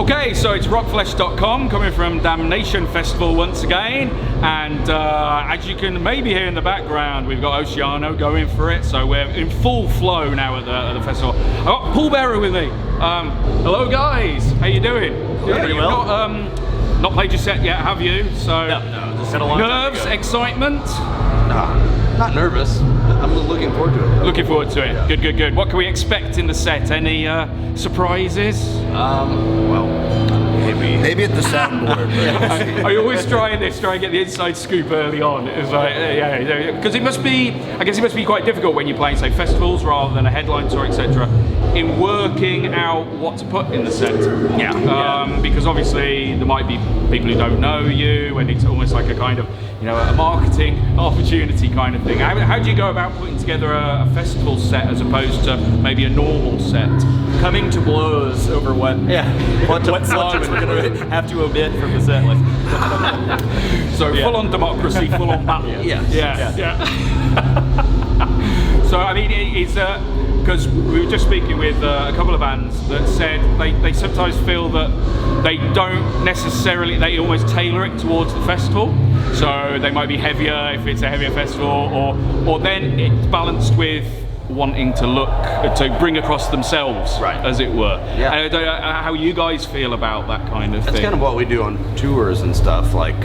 Okay, so it's rockflesh.com coming from Damnation Festival once again, and as you can maybe hear in the background, we've got Oceano going for it, so we're in full flow now at the festival. I've got Pallbearer with me. Hello guys, how you doing? Yeah, pretty well. Not played your set yet, have you? So No, just had a long nerves, time ago. Excitement? Not nervous. I'm looking forward to it, though. Looking forward to it. Yeah. Good. What can we expect in the set? Any surprises? Well, maybe at the soundboard. Are you always trying and get the inside scoop early on? It's like, because it must be, I guess it must be quite difficult when you're playing, say, festivals rather than a headline tour, etc., in working out what to put in the set. Because obviously there might be people who don't know you, and it's almost like a kind of, a marketing opportunity kind of thing. How do you go about putting together a festival set as opposed to maybe a normal set? Coming to blows over what songs we're going to have to omit from the set list. So full on democracy, full on battle. Yeah. So I mean, it's because we were just speaking with a couple of bands that said they sometimes feel that they don't necessarily, they almost tailor it towards the festival. So they might be heavier if it's a heavier festival, or then it's balanced with wanting to bring across themselves, right, as it were. Yeah. I don't know how you guys feel about that kind of thing. That's kind of what we do on tours and stuff. Like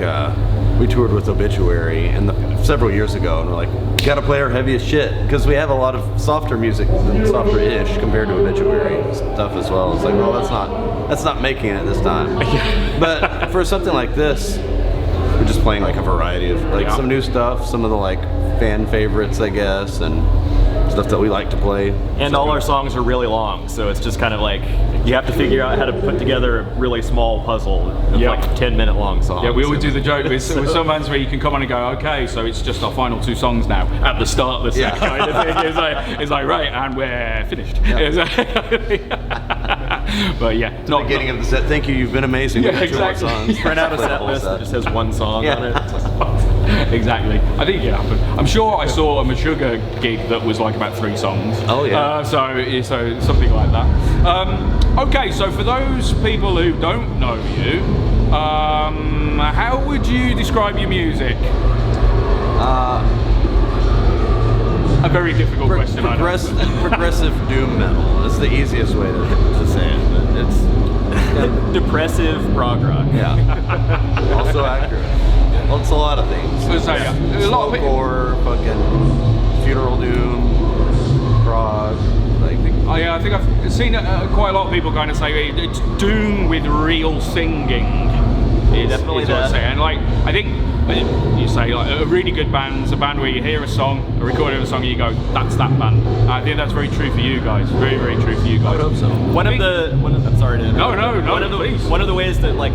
we toured with Obituary several years ago, and we're like, gotta play our heaviest shit because we have a lot of softer music, softer-ish compared to Obituary stuff as well. It's like, well, that's not making it this time. But for something like this, we're just playing like a variety of some new stuff, some of the like fan favorites, I guess, and stuff that we like to play. And all our songs are really long, so it's just kind of like you have to figure out how to put together a really small puzzle of like 10-minute long songs. Yeah, we always do the joke with some bands where you can come on and go, okay, so it's just our final 2 songs now at the start of the set kind of thing. It's like right, and we're finished. Yeah. But yeah, not beginning of the set. Thank you, you've been amazing. Yeah, exactly. 2 more songs. Print out a set list that just has 1 song on it. Exactly. I think it happened. I'm sure I saw a Meshuggah gig that was like about 3 songs. Oh yeah. So something like that. Okay, so for those people who don't know you, how would you describe your music? A very difficult question. Progressive doom metal. That's the easiest way to say it. But it's depressive prog rock. Yeah. Also accurate. Well, it's a lot of things. A lot of slowcore, fucking funeral doom, prog. I think I've seen quite a lot of people kind of say it's doom with real singing. Definitely that. And like, I think you say like a really good band's a band where you hear a song, a recording of a song, and you go, that's that band. I think that's very true for you guys. Very, very true for you guys. I would hope so. I'm sorry to interrupt. No, please. One of the ways that like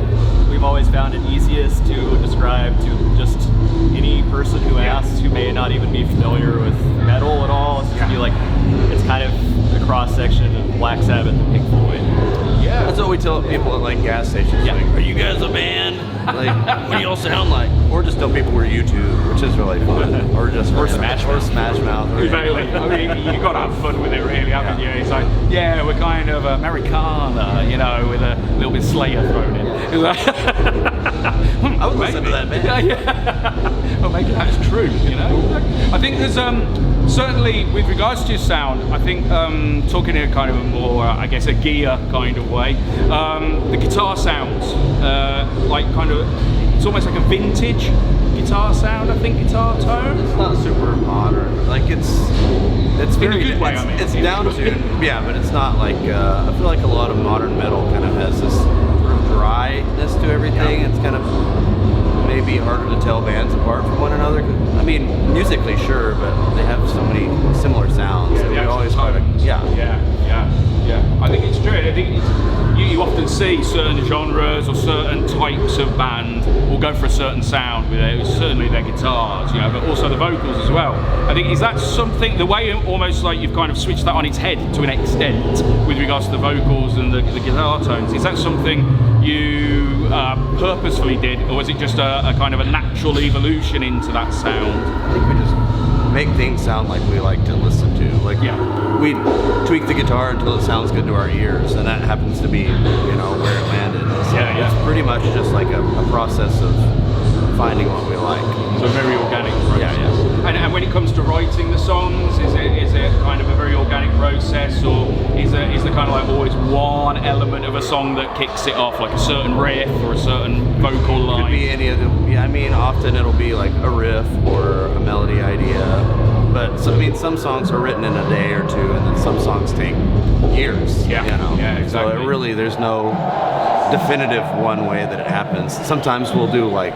we've always found it easiest to describe to just any person who asks who may not even be familiar with metal at all, it's just be like, it's kind of a cross section of Black Sabbath and Pink Floyd. Yeah, that's what we tell people at like gas stations. Yeah. Like, are you guys a band? Like, what do y'all sound like? Or just tell people we're YouTube, which is really fun. Or Smash Mouth. Exactly. I mean, you got to have fun with it, really, haven't you? It's like, we're kind of Americana, with a little bit Slayer thrown in. I would listen to that band. Yeah. Well, maybe that's true. I think there's certainly with regards to your sound. I think talking in a kind of a more, I guess, a gear kind of way. The guitar sounds it's almost like a vintage guitar sound. I think guitar tone. It's not super modern. Like it's very in a good way. It's down tuned. Yeah, but it's not like I feel like a lot of modern metal kind of has this sort of dryness to everything. It's kind of maybe harder to tell bands apart from one another. I mean, musically, sure, but they have so many similar sounds. Yeah, we always try to. Yeah. I think it's true. I think you often see certain genres or certain types of band will go for a certain sound with it. Certainly their guitars, but also the vocals as well. I think, is that something, the way almost like you've kind of switched that on its head to an extent with regards to the vocals and the guitar tones, is that something you purposefully did, or was it just a kind of a natural evolution into that sound? I think we just make things sound like we like to listen to. Like, we tweak the guitar until it sounds good to our ears, and that happens to be, where it landed. pretty much just like a process of finding what we like. So very organic process. Yeah. And when it comes to writing the songs, is it kind of a very organic process, or is there kind of like always one element of a song that kicks it off, like a certain riff or a certain vocal line? Could be any of them. Yeah, I mean, often it'll be like a riff or a melody idea. But some songs are written in a day or two, and then some songs take years. Yeah. Yeah, exactly. So there's no definitive one way that it happens. Sometimes we'll do like,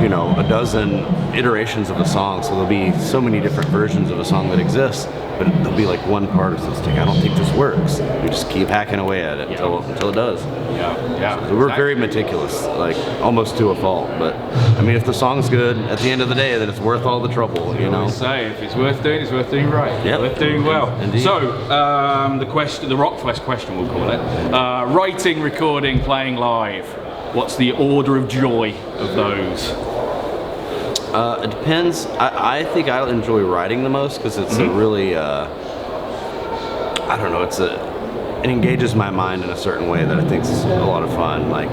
a dozen iterations of a song, so there'll be so many different versions of a song that exists, but there'll be like one part of this thing, I don't think this works. We just keep hacking away at it until it does. Yeah. So we're very meticulous, like almost to a fault, but I mean, if the song's good, at the end of the day, then it's worth all the trouble, I always say, if it's worth doing right. Yep. Worth doing well. Indeed. So, the Rockfest question, we'll call it. Writing, recording, playing live. What's the order of joy of those? It depends. I think I enjoy writing the most because it's a really, I don't know, it engages my mind in a certain way that I think is a lot of fun. Like,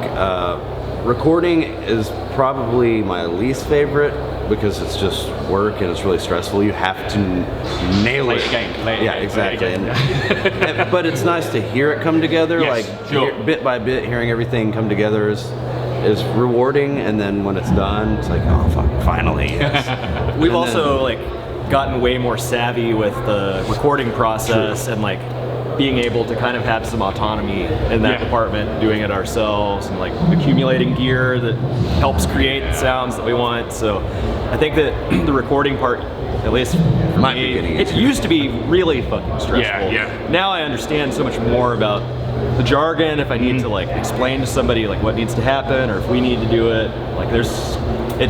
recording is probably my least favorite because it's just work and it's really stressful. You have to nail it. Yeah, exactly. But it's nice to hear it come together. Yes, like bit by bit, hearing everything come together is rewarding. And then when it's done, it's like, oh fuck, finally. Yes. We've also gotten way more savvy with the recording process and being able to kind of have some autonomy in that department, doing it ourselves and accumulating gear that helps create the sounds that we want. So I think that the recording part, at least for me, it used to be really fucking stressful. Yeah. Now I understand so much more about the jargon. If I need to explain to somebody what needs to happen, or if we need to do it, it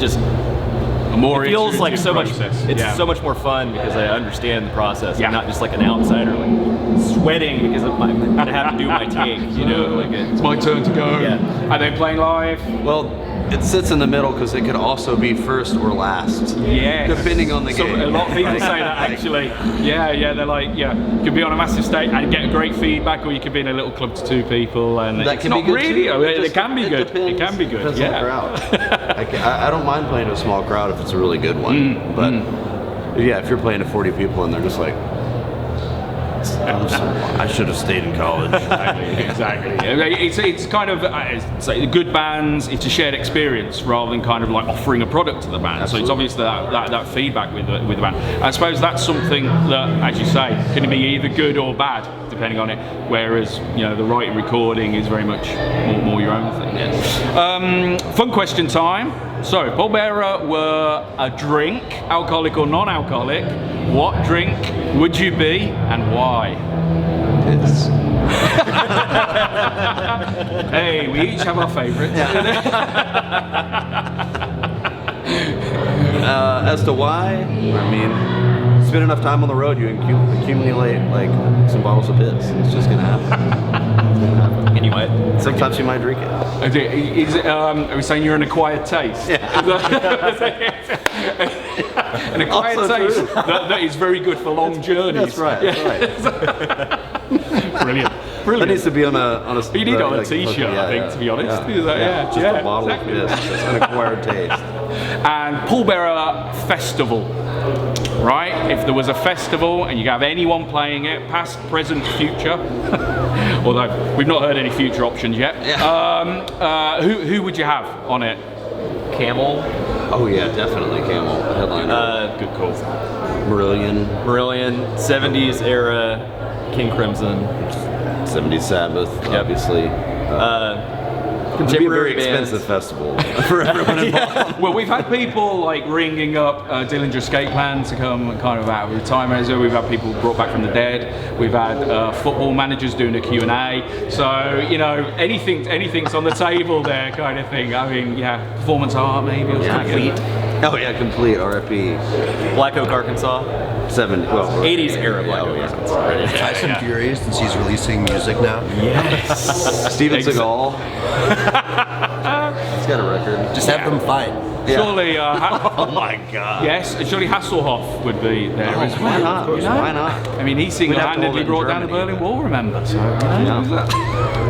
feels like so process. much. It's so much more fun because I understand the process. I'm not just an outsider sweating because I'm gonna have to do my take. It's my turn to go. Yeah. Are they playing live? Well, it sits in the middle because it could also be first or last. Yes. Depending on the game. A lot of people say that actually. Yeah, they're you could be on a massive stage and get great feedback, or you could be in a little club to 2 people and that it's can not be good really. too. It can be good. It can be good. Depends on the crowd. I don't mind playing to a small crowd if it's a really good one. But yeah, if you're playing to 40 people and they're just like, I should have stayed in college. Exactly. It's kind of the good bands. It's a shared experience rather than kind of offering a product to the band. Absolutely. So it's obviously that feedback with the band. I suppose that's something that, as you say, can be either good or bad depending on it. Whereas the writing, recording is very much more your own thing. Yes. Fun question time. So, Pallbearer were a drink, alcoholic or non-alcoholic. What drink would you be and why? It's Hey, we each have our favourites. As to why, I mean, spend enough time on the road, you accumulate some bottles of piss. It's just gonna happen. And you might. Sometimes you might drink it. Are we saying you're an acquired taste? Yeah. An acquired Also taste true. that is very good for long journeys. That's right. That's right. Brilliant. That needs to be on a. You need it on a t-shirt, I think, to be honest. Just a bottle of piss. It's an acquired taste. And Pallbearer Festival, right? If there was a festival and you have anyone playing it, past, present, future, although we've not heard any future options yet, who would you have on it? Camel. Oh yeah, definitely Camel headliner. Good call. Marillion, 70s era, King Crimson. 70s Sabbath, obviously. It'd be a very expensive festival for everyone involved. Well, we've had people ringing up Dillinger Escape Plan to come kind of out of retirement. We've had people brought back from the dead. We've had football managers doing a Q&A. So, anything's on the table there kind of thing. I mean, performance art maybe or something. Oh yeah, complete RFP. Black Oak, Arkansas. 80s era Black Oak, Arkansas. Tyson Fury, since he's releasing music now. Yes. Steven Seagal. He's got a record. Just have them fight. Yeah. Surely, Oh my God. yes, and surely Hasselhoff would be there as well. Why not? you know? Why not? I mean, he single-handedly in brought down the Germany, Berlin Wall, remember? So, Yeah. who's that?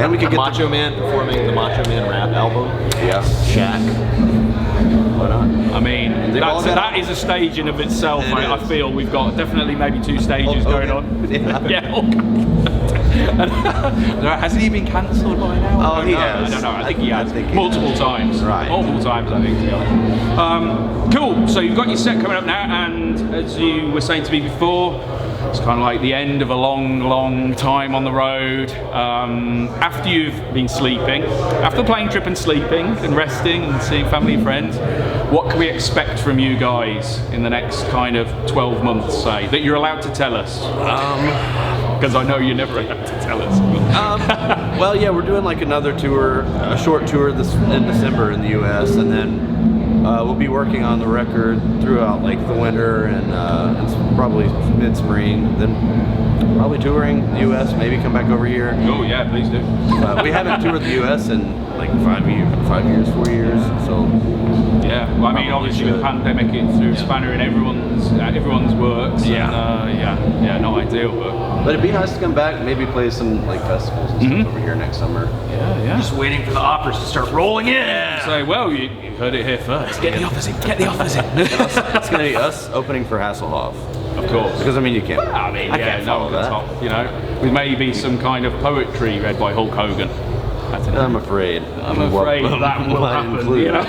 And we could get Macho Man performing the Macho Man rap album. Yeah. Shaq. Why not? I mean, They've all got- that is a stage in of itself. It I is. feel we've got definitely maybe 2 stages Hulk going Hogan. on. Yeah. Hasn't he been cancelled by now? Oh, he I has. don't know. I think he has. I think he Multiple has. times. Right. Multiple times, I think, to be honest. Cool. So you've got your set coming up now, and as you were saying to me before, it's kind of like the end of a long, long time on the road. After you've been sleeping, after the plane trip and sleeping and resting and seeing family and friends, what can we expect from you guys in the next kind of 12 months, say, that you're allowed to tell us? Because I know you're never allowed to tell us. Well, yeah, we're doing like another tour, a short tour in December in the U.S., and then we'll be working on the record throughout like the winter and probably mid-spring. Then probably touring the U.S., maybe come back over here. Oh yeah, please do. We haven't toured the U.S. in like 4 years, so Yeah, well, I mean, Probably obviously with the should. pandemic, it threw a spanner in everyone's works. Yeah. And, yeah, not ideal, but but it'd be nice to come back, maybe play some like festivals and stuff over here next summer. yeah. Just waiting for the operas to start rolling in. So, well, you heard it here first. Get the offers in. Get the offers in. It's gonna be us opening for Hasselhoff, Of course. because I mean you can't. I mean, I yeah, can't no, follow that's that. not, you know, with maybe some kind of poetry read by Hulk Hogan. That's it. I'm afraid. I'm afraid that will might happen. include. You know?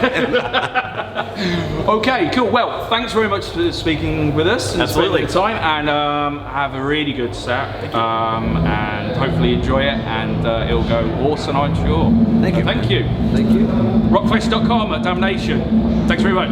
Okay, cool. Well, thanks very much for speaking with us and Absolutely. spending the time, and have a really good set, and hopefully enjoy it, and it'll go awesome, I'm sure. Thank you. Thank you. Thank you. Rockfest.com at Damnation. Thanks very much.